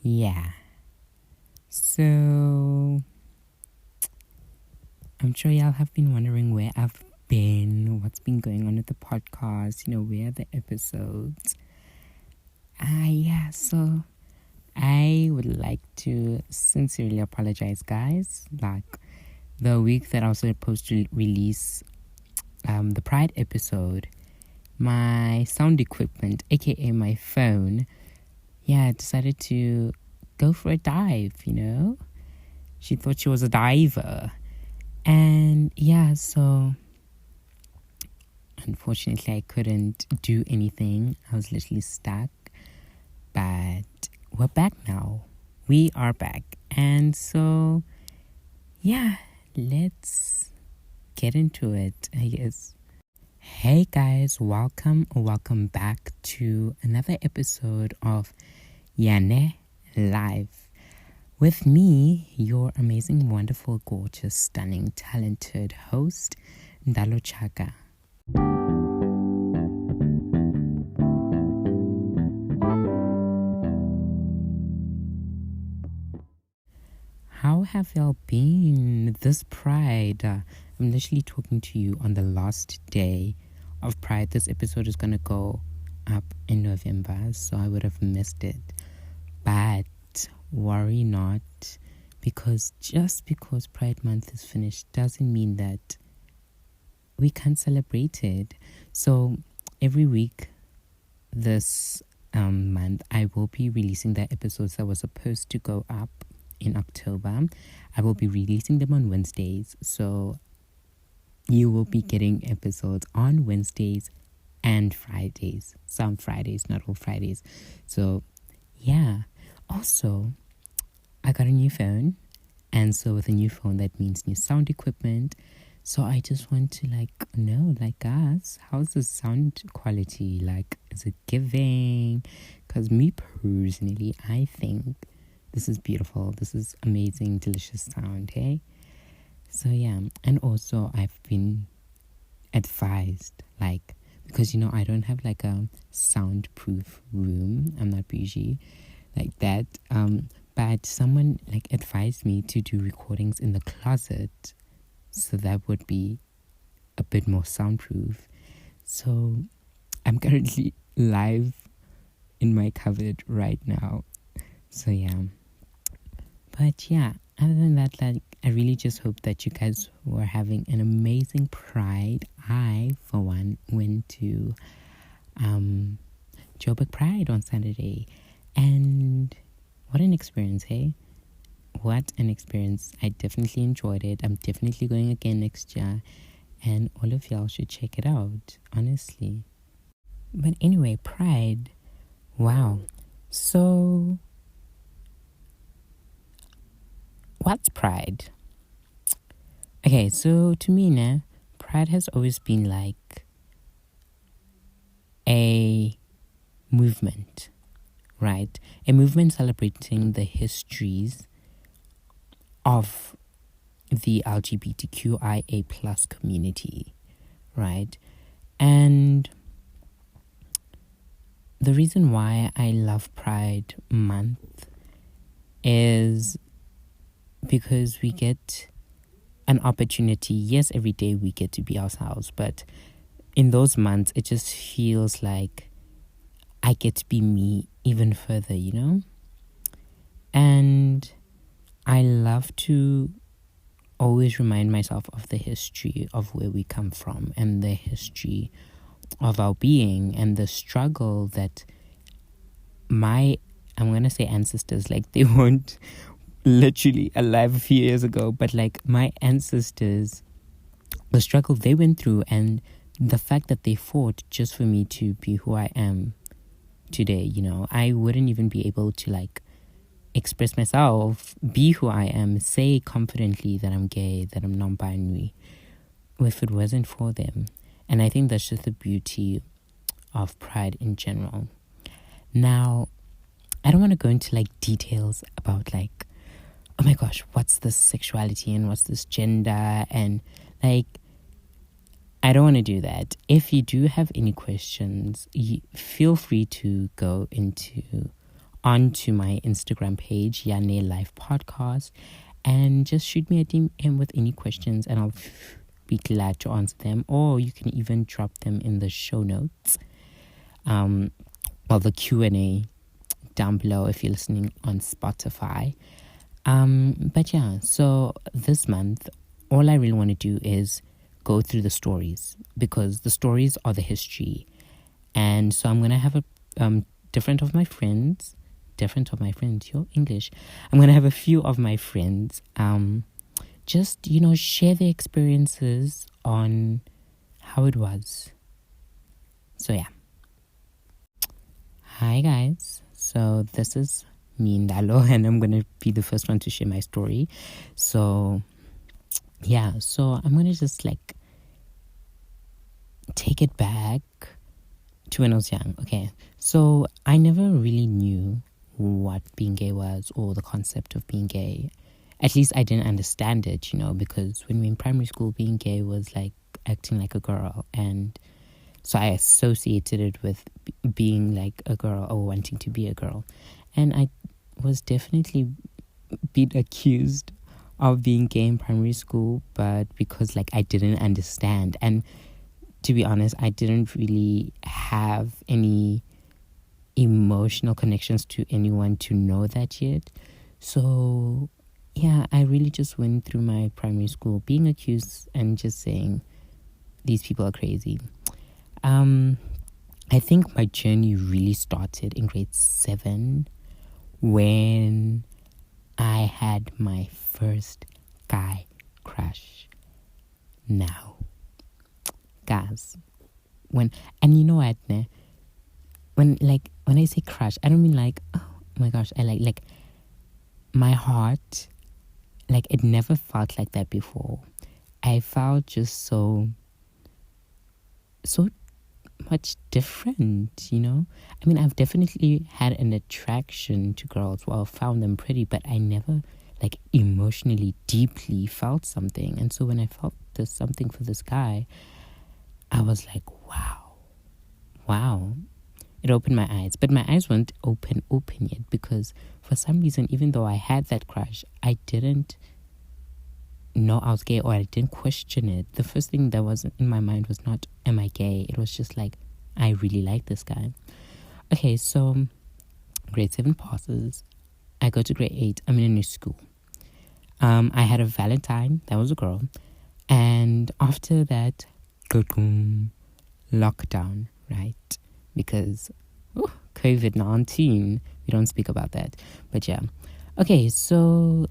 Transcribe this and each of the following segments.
Yeah. So I'm sure y'all have been wondering where I've been, what's been going on with the podcast, where are the episodes. Yeah, so I would like to sincerely apologize, guys. Like the week that I was supposed to release the Pride episode, my sound equipment, aka my phone, decided to go for a dive, She thought she was a diver. And so unfortunately I couldn't do anything. I was literally stuck. But we're back now. We are back. And so, let's get into it, I guess. Hey guys, welcome back to another episode of Yane Live. With me, your amazing, wonderful, gorgeous, stunning, talented host, Ndalo Chaka. How have y'all been this Pride? I'm literally talking to you on the last day of Pride. This episode is going to go up in November, so I would have missed it. But worry not, because just because Pride Month is finished doesn't mean that we can't celebrate it. So every week this month, I will be releasing the episodes that were supposed to go up in October. I will be releasing them on Wednesdays, so you will be getting episodes on Wednesdays and Fridays. Some Fridays, not all Fridays. So also I got a new phone, and so with a new phone that means new sound equipment. So I just want to know, guys, how's the sound quality? Is it giving? Because me personally, I think this is beautiful. This is amazing, delicious sound, hey? So and also I've been advised, because I don't have a soundproof room. I'm not bougie like that. But someone advised me to do recordings in the closet, so that would be a bit more soundproof. So I'm currently live in my cupboard right now. So but other than that, I really just hope that you guys were having an amazing Pride. I, for one, went to Joburg Pride on Saturday, and what an experience, hey? What an experience. I definitely enjoyed it. I'm definitely going again next year, and all of y'all should check it out, honestly. But anyway, Pride. Wow. So what's Pride? Okay, so to me, Pride has always been a movement, right? A movement celebrating the histories of the LGBTQIA plus community, right? And the reason why I love Pride Month is because we get an opportunity. Yes, every day we get to be ourselves, but in those months, it just feels like I get to be me even further, And I love to always remind myself of the history of where we come from and the history of our being and the struggle that I'm going to say ancestors, they weren't literally alive a few years ago, but my ancestors, the struggle they went through and the fact that they fought just for me to be who I am today, I wouldn't even be able to express myself, be who I am, say confidently that I'm gay, that I'm non-binary, if it wasn't for them. And I think that's just the beauty of Pride in general. Now, I don't want to go into details about oh my gosh, what's this sexuality and what's this gender, and I don't want to do that. If you do have any questions, feel free to go into onto my Instagram page, Yane Life Podcast, and just shoot me a DM with any questions, and I'll be glad to answer them. Or you can even drop them in the show notes, the Q&A down below if you're listening on Spotify. But yeah, so this month, all I really want to do is go through the stories, because the stories are the history. And so I'm going to have different of my friends, your English. I'm going to have a few of my friends, just, share their experiences on how it was. So yeah. Hi guys. So this is me, Ndalo, and I'm going to be the first one to share my story. So yeah, so I'm going to just take it back to when I was young. Okay, so I never really knew what being gay was, or the concept of being gay. At least I didn't understand it, because when we were in primary school, being gay was like acting like a girl, and so I associated it with being like a girl, or wanting to be a girl. And I was definitely being accused of being gay in primary school, but because I didn't understand, and to be honest, I didn't really have any emotional connections to anyone to know that yet. So yeah, I really just went through my primary school being accused and just saying these people are crazy. I think my journey really started in grade 7 when I had my first guy crush. Now, guys, and you know what, when I say crush, I don't mean oh my gosh, I like my heart, it never felt like that before. I felt just so much different, I mean, I've definitely had an attraction to girls. Well, I found them pretty, but I never emotionally deeply felt something. And so when I felt this something for this guy, I was like, wow. It opened my eyes, but my eyes weren't open yet, because for some reason, even though I had that crush, I didn't know I was gay, or I didn't question it. The first thing that was in my mind was not, am I gay? It was just I really like this guy. Okay, so grade 7 passes. I go to grade 8. I'm in a new school. I had a Valentine. That was a girl. And after that, lockdown, right? Because COVID-19, we don't speak about that. But yeah. Okay, so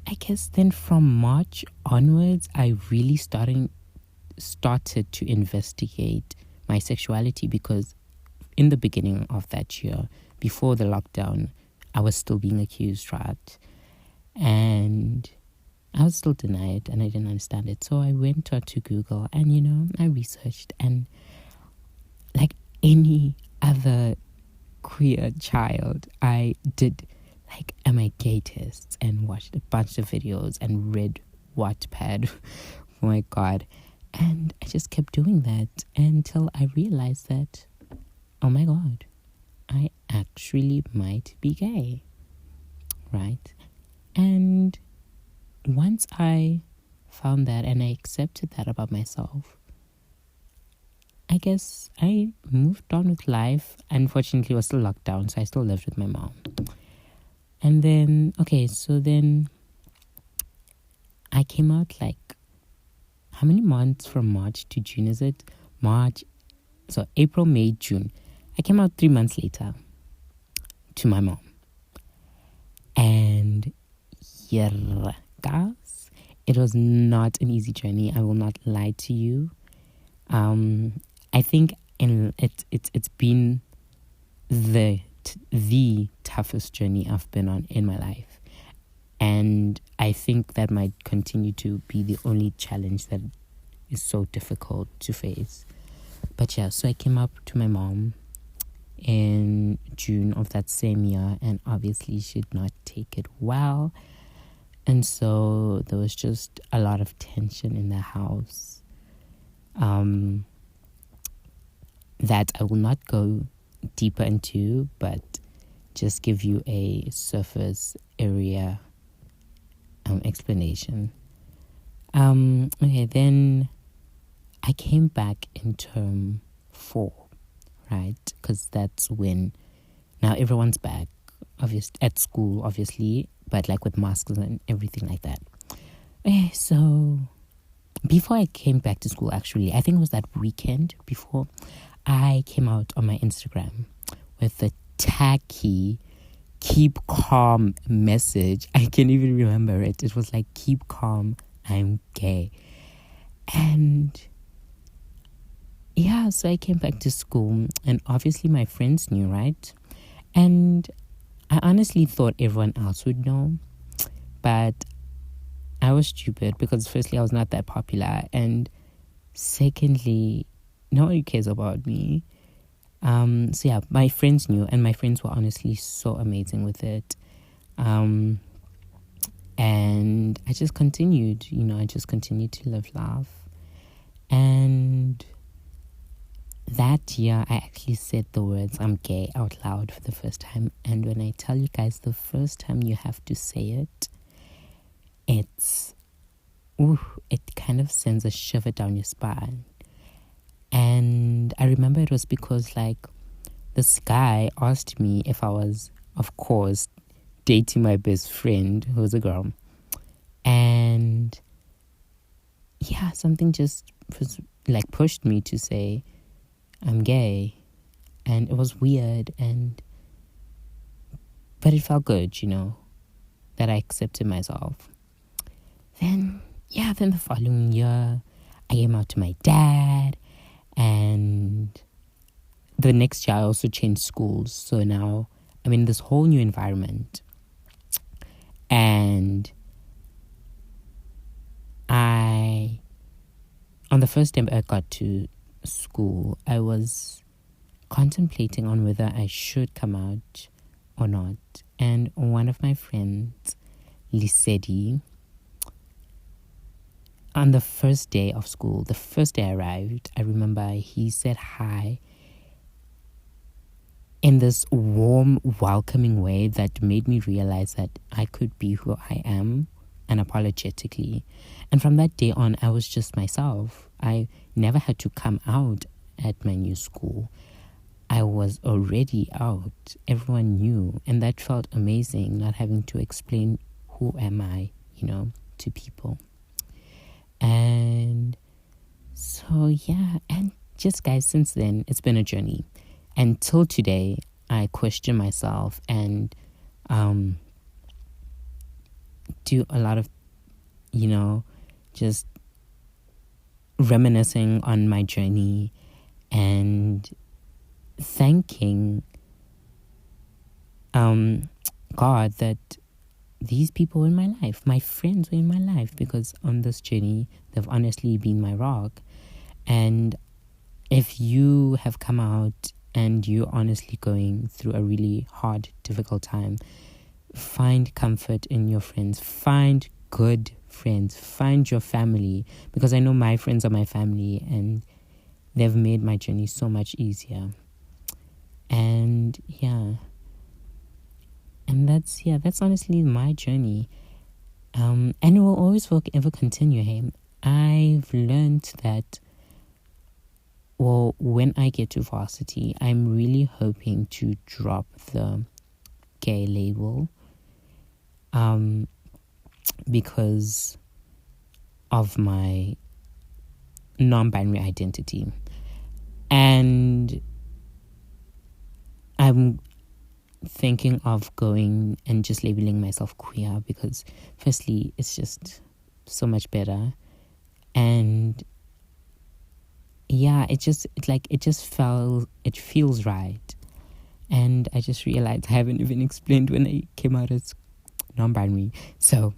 I guess then from March onwards, I really started to investigate my sexuality, because in the beginning of that year, before the lockdown, I was still being accused, right? And I was still denied, and I didn't understand it. So I went to Google, and I researched, and like any other queer child, I did am I gay tests and watched a bunch of videos and read Wattpad. Oh my god. And I just kept doing that until I realized that, oh my god, I actually might be gay, right? And once I found that and I accepted that about myself, I guess I moved on with life. Unfortunately, it was still locked down, so I still lived with my mom. And then, so then I came out how many months from March to June is it? So April, May, June. I came out 3 months later to my mom. And yeah, guys, it was not an easy journey. I will not lie to you. I think it's been the toughest journey I've been on in my life, and I think that might continue to be the only challenge that is so difficult to face. But yeah, so I came up to my mom in June of that same year, and obviously she did not take it well, and so there was just a lot of tension in the house that I will not go deeper into, but just give you a surface area explanation. Okay, then I came back in term 4, right? Because that's when now everyone's back, at school, obviously, but like with masks and everything like that. Okay, so before I came back to school, actually, I think it was that weekend before, I came out on my Instagram with the tacky keep calm message. I can't even remember it. It was like, keep calm, I'm gay. And yeah, so I came back to school, and obviously my friends knew, right? And I honestly thought everyone else would know, but I was stupid because firstly, I was not that popular, and secondly, nobody cares about me. So yeah, my friends knew, and my friends were honestly so amazing with it. And I just continued, to live life. And that year, I actually said the words "I'm gay" out loud for the first time. And when I tell you guys, the first time you have to say it, it kind of sends a shiver down your spine. And I remember it was because, like, this guy asked me if I was, of course, dating my best friend, who was a girl. And yeah, something just was, like, pushed me to say I'm gay. And it was weird, but it felt good, that I accepted myself. Then the following year, I came out to my dad, and the next year I also changed schools. So now I'm in this whole new environment. And on the first day I got to school, I was contemplating on whether I should come out or not. And one of my friends, Lesedi, on the first day of school, the first day I arrived, I remember he said hi in this warm, welcoming way that made me realize that I could be who I am unapologetically. And from that day on, I was just myself. I never had to come out at my new school. I was already out. Everyone knew. And that felt amazing, not having to explain who am I, to people. And so, yeah. And just, guys, since then, it's been a journey. Until today, I question myself and do a lot of, just reminiscing on my journey and thanking God that these people were in my life, my friends were in my life, because on this journey, they've honestly been my rock. And if you have come out and you're honestly going through a really hard, difficult time, find comfort in your friends. Find good friends. Find your family. Because I know my friends are my family, and they've made my journey so much easier. And that's honestly my journey. And it will always ever continue. Hey, I've learned that, well, when I get to varsity, I'm really hoping to drop the gay label, because of my non-binary identity. And I'm thinking of going and just labeling myself queer, because firstly, it's just so much better. And yeah, it feels right. And I just realized I haven't even explained when I came out as non-binary. So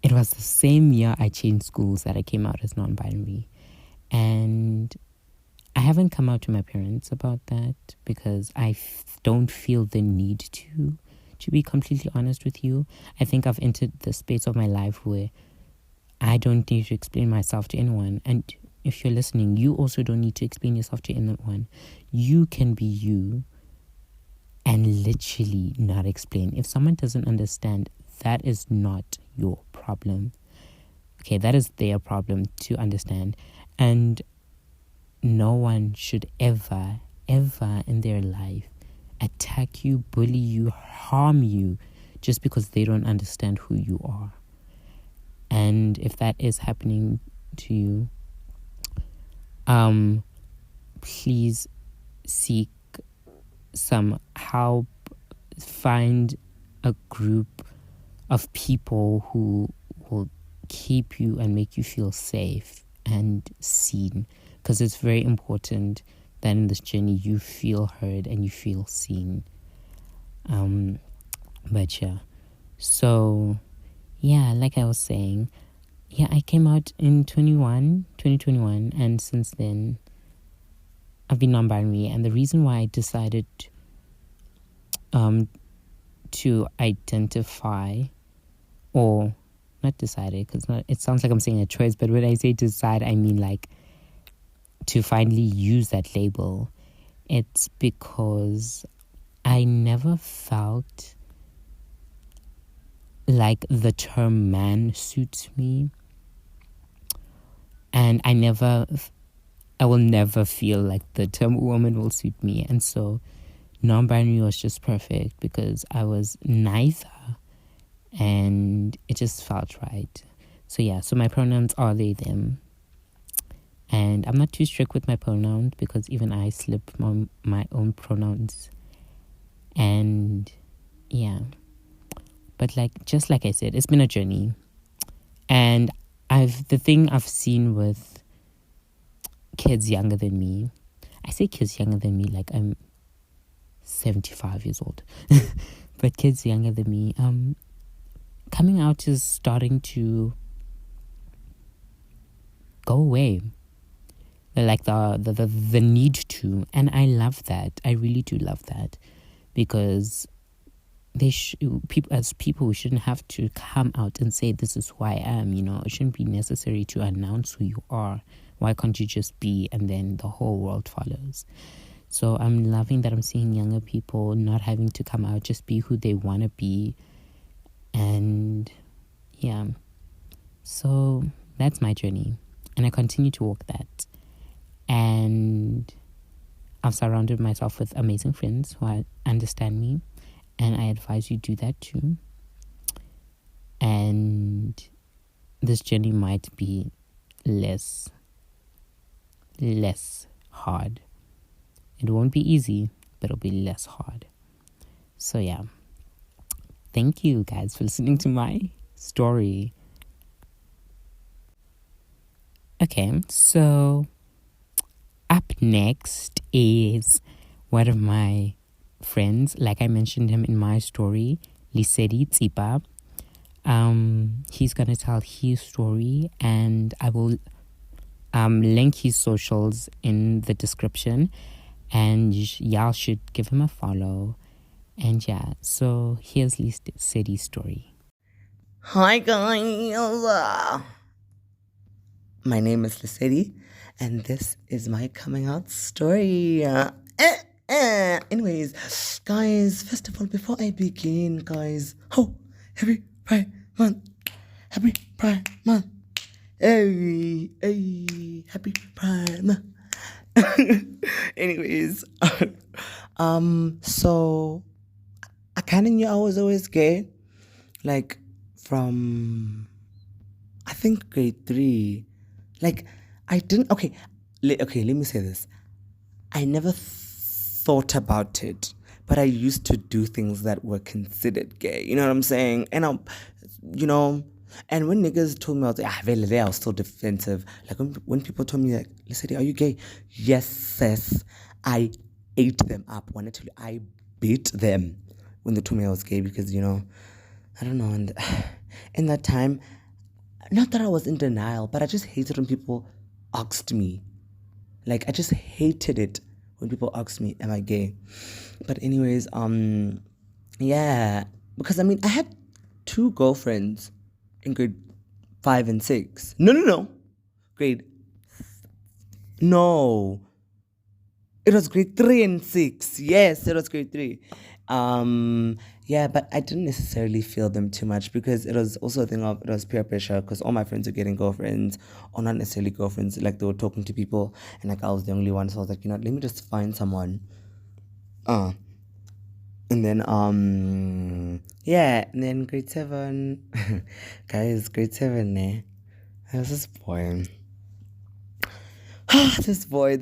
it was the same year I changed schools that I came out as non-binary. And I haven't come out to my parents about that, because I don't feel the need to be completely honest with you. I think I've entered the space of my life where I don't need to explain myself to anyone. And if you're listening, you also don't need to explain yourself to anyone. You can be you and literally not explain. If someone doesn't understand, that is not your problem. Okay, that is their problem to understand. And no one should ever, ever in their life attack you, bully you, harm you just because they don't understand who you are. And if that is happening to you, please seek some help. Find a group of people who will keep you and make you feel safe and seen, because it's very important that in this journey you feel heard and you feel seen. But yeah, so yeah, like I was saying, yeah, I came out in 2021, and since then I've been non-binary. And the reason why I decided to identify, or not decided, because it sounds like I'm saying a choice, but when I say decide, I mean like to finally use that label. It's because I never felt like the term man suits me, and I will never feel like the term woman will suit me. And so non-binary was just perfect because I was neither, and it just felt right. So yeah, so my pronouns are they, them. And I'm not too strict with my pronouns because even I slip my own pronouns. And yeah, but just like I said, it's been a journey. And the thing I've seen with kids younger than me, I say kids younger than me like I'm 75 years old, but kids younger than me, coming out is starting to go away. Like the need to, and I love that. I really do love that, because people, we shouldn't have to come out and say this is who I am. It shouldn't be necessary to announce who you are. Why can't you just be, and then the whole world follows? So I'm loving that I'm seeing younger people not having to come out, just be who they want to be. And yeah, so that's my journey, and I continue to walk that. And I've surrounded myself with amazing friends who understand me, and I advise you do that too. And this journey might be less hard. It won't be easy, but it'll be less hard. So yeah, thank you guys for listening to my story. Okay, so up next is one of my friends. Like I mentioned him in my story, Lesedi Tsipa. He's gonna tell his story, and I will link his socials in the description, and y'all should give him a follow. And yeah, so here's Lesedi's story. Hi guys, my name is Lesedi, and this is my coming out story. Anyways, guys, first of all, before I begin, guys, happy Pride Month, happy Pride Month, hey, happy Pride Month. Anyways, so I kind of knew I was always gay, like from I think grade 3. Like I didn't. Okay, let me say this. I never thought about it, but I used to do things that were considered gay. You know what I'm saying? And and when niggas told me, I was like, I was still defensive. Like when people told me, like, listen, are you gay? Yes, sis. I ate them up. When I tell you, I beat them when they told me I was gay, because, I don't know. And in that time, not that I was in denial, but I just hated when people asked me. Like, I just hated it when people asked me, am I gay? But anyways, yeah. Because, I had 2 girlfriends in grade 5 and 6. No. No. It was grade 3 and 6. Yes, it was grade 3. Yeah, but I didn't necessarily feel them too much because it was also a thing of it was peer pressure because all my friends were getting girlfriends or not necessarily girlfriends, like they were talking to people and like I was the only one, so I was like, let me just find someone. Uh and then yeah, and then grade seven guys, grade seven, there was this boy. this boy,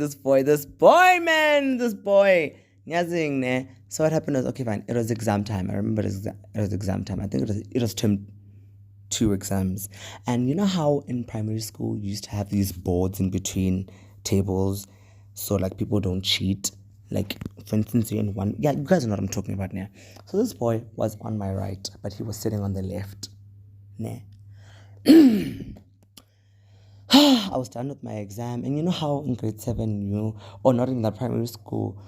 man, this boy. Nyazing, ne? So what happened was, okay, fine. It was exam time. I remember it was exam time. I think it was term two exams. And you know how in primary school you used to have these boards in between tables, so like people don't cheat. Like for instance, you're in one. Yeah, you guys know what I'm talking about now. So this boy was on my right, but he was sitting on the left. Ne? I was done with my exam, and you know how in grade seven, or not in that primary school,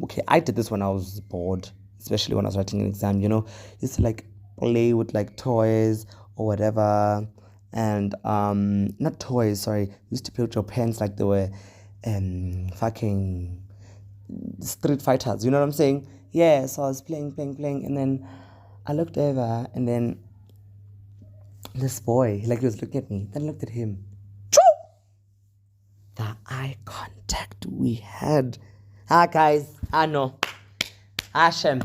okay, I did this when I was bored, especially when I was writing an exam, used to like play with like toys or whatever, and not toys, sorry, used to play with your pens like they were fucking Street Fighters, you know what I'm saying? Yeah, so I was playing, and then I looked over, and then this boy, like he was looking at me, then I looked at him. The eye contact we had. Guys, I know. Shem.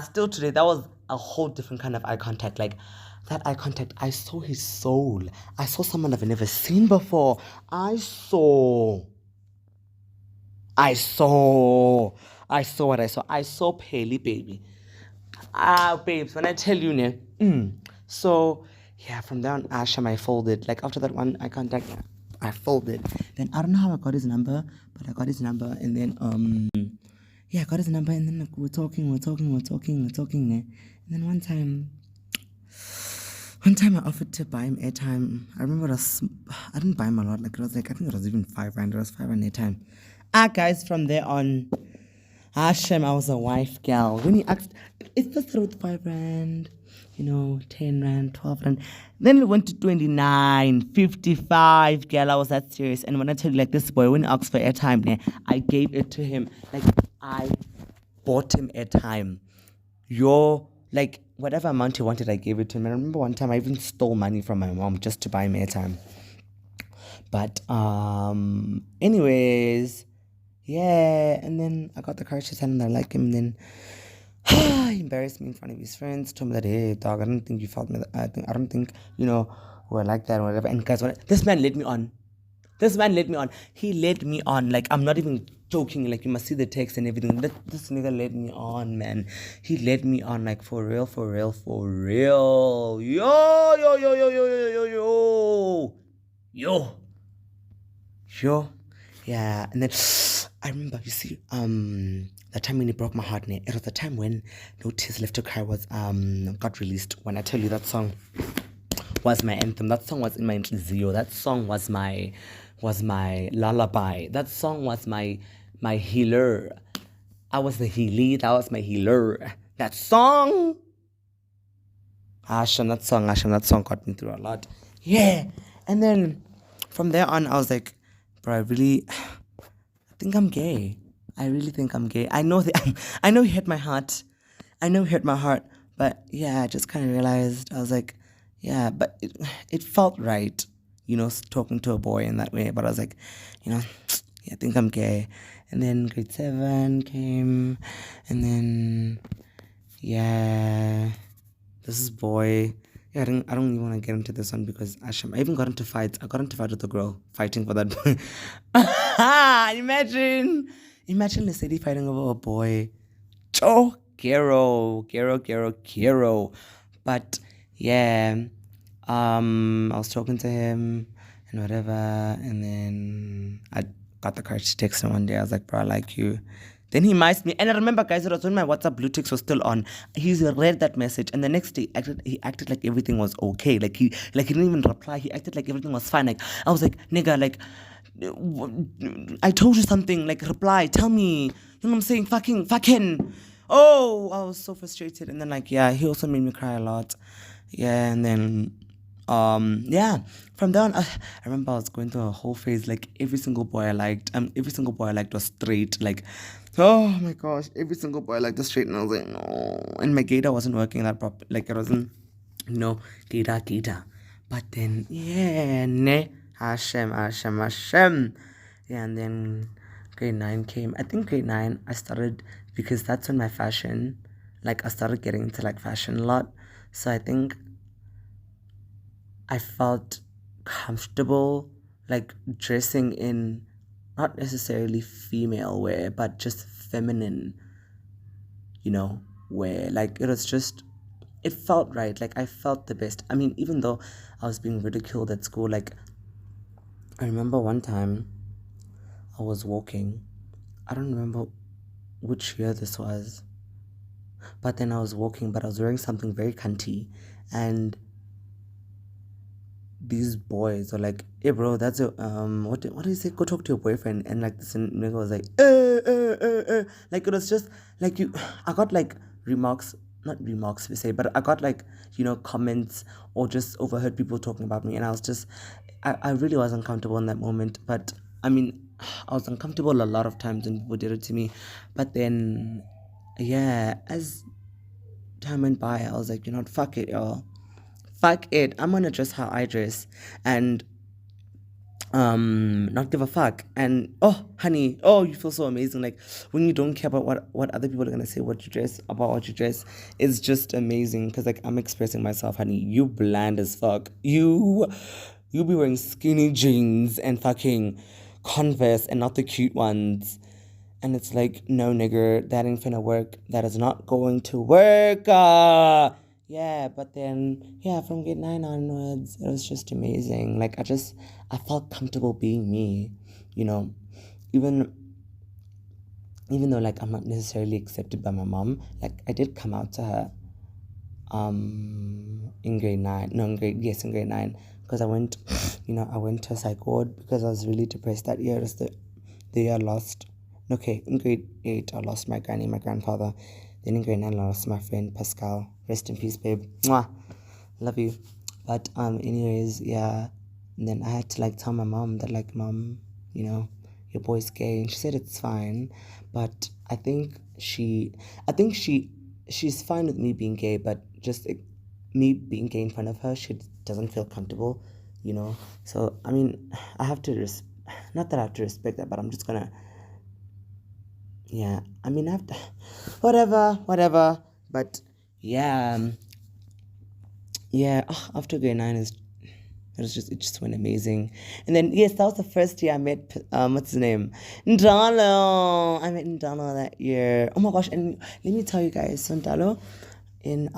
Still today, that was a whole different kind of eye contact. Like, that eye contact, I saw his soul. I saw someone I've never seen before. I saw what I saw. I saw Paley, baby. Babes, when I tell you, so, yeah, from there on, Asham, I folded. Like, after that one eye contact, I folded. Then, I don't know how I got his number, but I got his number, and then, yeah, I got his number, and then like, we're talking, and then one time I offered to buy him airtime. I remember I didn't buy him a lot, like, it was like, I think it was even 5 rand, it was 5 rand airtime. Guys, from there on, Hashem, I was a wife gal. When he asked, it first started with 5 rand, 10 rand, 12 rand. Then it went to 29, 55, girl. I was that serious. And when I tell you, like, this boy, when he asked for airtime, I gave it to him. Like, I bought him airtime. Like, whatever amount he wanted, I gave it to him. And I remember one time I even stole money from my mom just to buy him airtime. But, anyways, yeah. And then I got the courage to tell him that I like him. And then he embarrassed me in front of his friends. Told me that, hey, dog, I don't think you felt me. I don't think, we're like that or whatever. And guys, this man led me on. He led me on. Like, I'm not even joking. Like, you must see the text and everything. This nigga led me on, man. He led me on, like, for real. Yo. Yeah. And then I remember, you see, the time when he broke my heart, it was the time when No Tears Left to Cry was got released. When I tell you that song was my anthem, that song was in my Zio, that song was my lullaby, that song was my healer. I was the healy, that was my healer. That song, Asham, that song got me through a lot. Yeah. And then from there on, I was like, bro, I think I'm gay. I really think I'm gay. I know he hurt my heart. But yeah, I just kind of realized, I was like, yeah, but it felt right, talking to a boy in that way. But I was like, yeah, I think I'm gay. And then grade 7 came, and then, yeah, this is boy. Yeah, I don't even want to get into this one because I even got into fights. I got into fight with a girl fighting for that boy. Imagine Lesedi fighting over a boy. Oh, Gero. But yeah, I was talking to him and whatever, and then I got the courage to text him one day. I was like, bro, I like you. Then he missed me. And I remember, guys, it was when my WhatsApp blue ticks was still on. He read that message. And the next day, he acted like everything was okay. Like he didn't even reply. He acted like everything was fine. Like, I was like, nigga, like, I told you something. Like, reply. Tell me. You know what I'm saying? Fucking. Oh, I was so frustrated. And then, like, yeah, he also made me cry a lot. Yeah, and then Yeah, from then on, I remember I was going through a whole phase. Like every single boy I liked was straight. Like, oh my gosh, every single boy I liked was straight, and I was like, no. And my gator wasn't working that proper. Like it wasn't, gator. But then, yeah, ne, Hashem. Yeah, and then grade 9 came. I think grade 9 I started because that's when my fashion, like I started getting into like fashion a lot. So I think I felt comfortable like dressing in not necessarily female wear, but just feminine, wear. Like it felt right. Like I felt the best. I mean, even though I was being ridiculed at school, like I remember one time I was walking. I don't remember which year this was, but then I was walking, but I was wearing something very cunty, and these boys are like, "Hey, bro, that's a what do you say? Go talk to your boyfriend." And like this nigga was like, like it was just like you. I got like remarks, not remarks per se, but I got like comments or just overheard people talking about me, and I was just, I really was uncomfortable in that moment. But I mean, I was uncomfortable a lot of times when people did it to me, but then, yeah, as time went by, I was like, you know what, fuck it, y'all. Fuck it. I'm gonna dress how I dress and not give a fuck. And oh honey, oh you feel so amazing. Like when you don't care about what other people are gonna say about what you dress, it's just amazing because like I'm expressing myself, honey. You bland as fuck. You be wearing skinny jeans and fucking Converse and not the cute ones. And it's like, no, nigger, that ain't finna work. That is not going to work. Yeah, but then, yeah, from grade 9 onwards, it was just amazing. Like, I felt comfortable being me, you know, even, even though, like, I'm not necessarily accepted by my mom. Like, I did come out to her, in grade 9. No, in grade 9. Because I went, I went to a psych ward because I was really depressed that year. It was the year I lost. Okay, in grade 8, I lost my granny, my grandfather. Then in grade 9, I lost my friend Pascal. Rest in peace, babe. Mwah. Love you. But anyways, yeah. And then I had to like tell my mom that like, mom, your boy's gay, and she said it's fine. But she's fine with me being gay, but just like, me being gay in front of her, she doesn't feel comfortable, So I mean, I have to not that I have to respect that, but I'm just gonna, yeah. I mean, I have to, whatever. But yeah, yeah. After grade 9 it just went amazing. And then yes, that was the first year I met what's his name? Ndalo. I met Ndalo that year. Oh my gosh, and let me tell you guys, so Ndalo in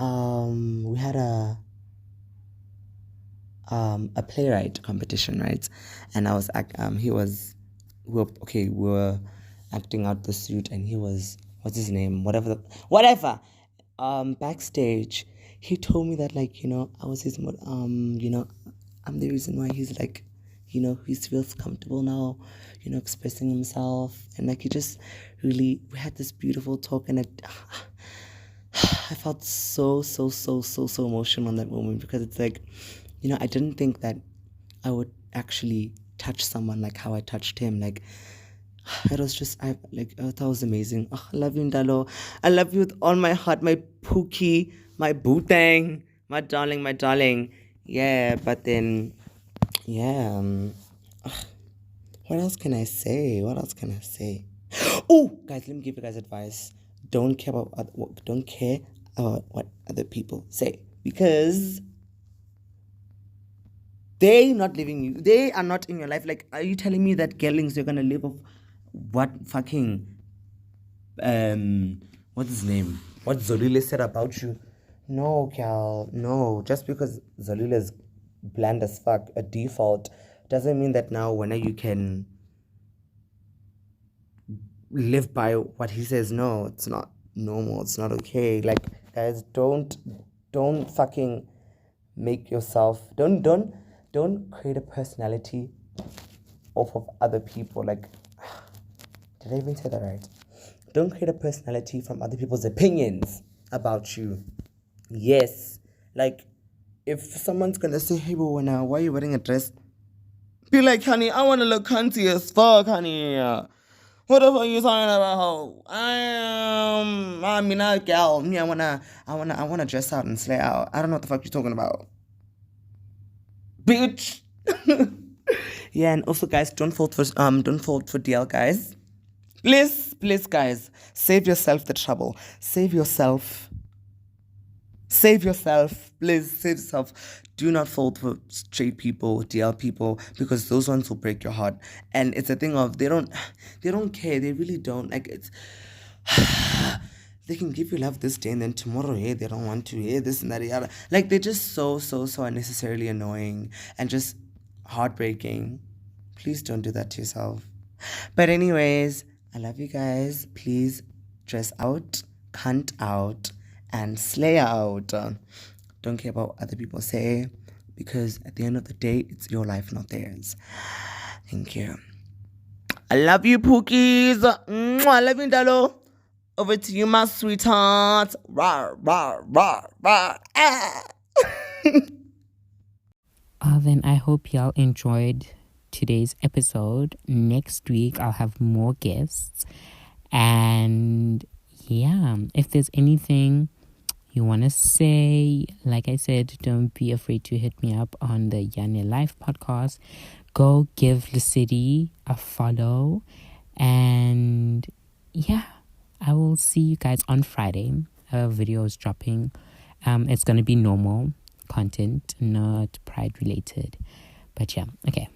we had a playwright competition, right? And I was we were acting out the suit, and he was, what's his name? Whatever. Backstage, he told me that like I was his I'm the reason why he's like he feels comfortable now, expressing himself, and like he just really, we had this beautiful talk, and I felt so emotional in that moment because it's like, I didn't think that I would actually touch someone like how I touched him. Like it was just, I thought it was amazing. Oh, I love you, Ndalo. I love you with all my heart, my pookie, my bootang, my darling. Yeah, but then, yeah. What else can I say? Oh, guys, let me give you guys advice. Don't care about what other people say, because they not living you. They are not in your life. Like, are you telling me that girlings you're gonna live off what fucking what's his name? What Zolile said about you? No, Cal. No, just because Zolile is bland as fuck, a default, doesn't mean that now when you can live by what he says. No, it's not normal. It's not okay. Like, guys, don't fucking make yourself, don't create a personality off of other people. Like, did I even say that right? Don't create a personality from other people's opinions about you. Yes, like, if someone's gonna say, hey, Bowana, why are you wearing a dress? Be like, honey, I wanna look cunty as fuck, honey. What the fuck are you talking about? I'm a gal. Me, I wanna dress out and slay out. I don't know what the fuck you're talking about, bitch. Yeah, and also, guys, don't fall for DL, guys. Please, guys, save yourself the trouble. Save yourself, please save yourself. Do not fall for straight people, DL people, because those ones will break your heart. And it's a thing of they don't care. They really don't. Like it's they can give you love this day and then tomorrow, hey, they don't want to, hey, this and that, yada. Like they're just so unnecessarily annoying and just heartbreaking. Please don't do that to yourself. But anyways, I love you guys. Please dress out, cunt out, and slay out. Don't care about what other people say, because at the end of the day, it's your life, not theirs. Thank you. I love you, Pookies. Mwah, I love you, Dalo. Over to you, my sweetheart. Rawr, rawr, rawr, rawr. Ah. Then I hope y'all enjoyed today's episode. Next week, I'll have more guests. And yeah, if there's anything you want to say, like I said, don't be afraid to hit me up on the Yane Life podcast. Go give Lesedi a follow. And yeah, I will see you guys on Friday. A video is dropping. It's going to be normal content, not pride related. But yeah, okay.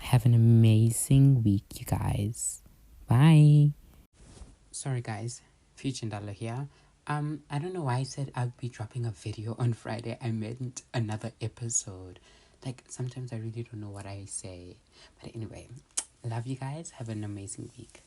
Have an amazing week, you guys. Bye. Sorry, guys. Future Ndala here. I don't know why I said I'd be dropping a video on Friday. I meant another episode. Like, sometimes I really don't know what I say. But anyway, love you guys. Have an amazing week.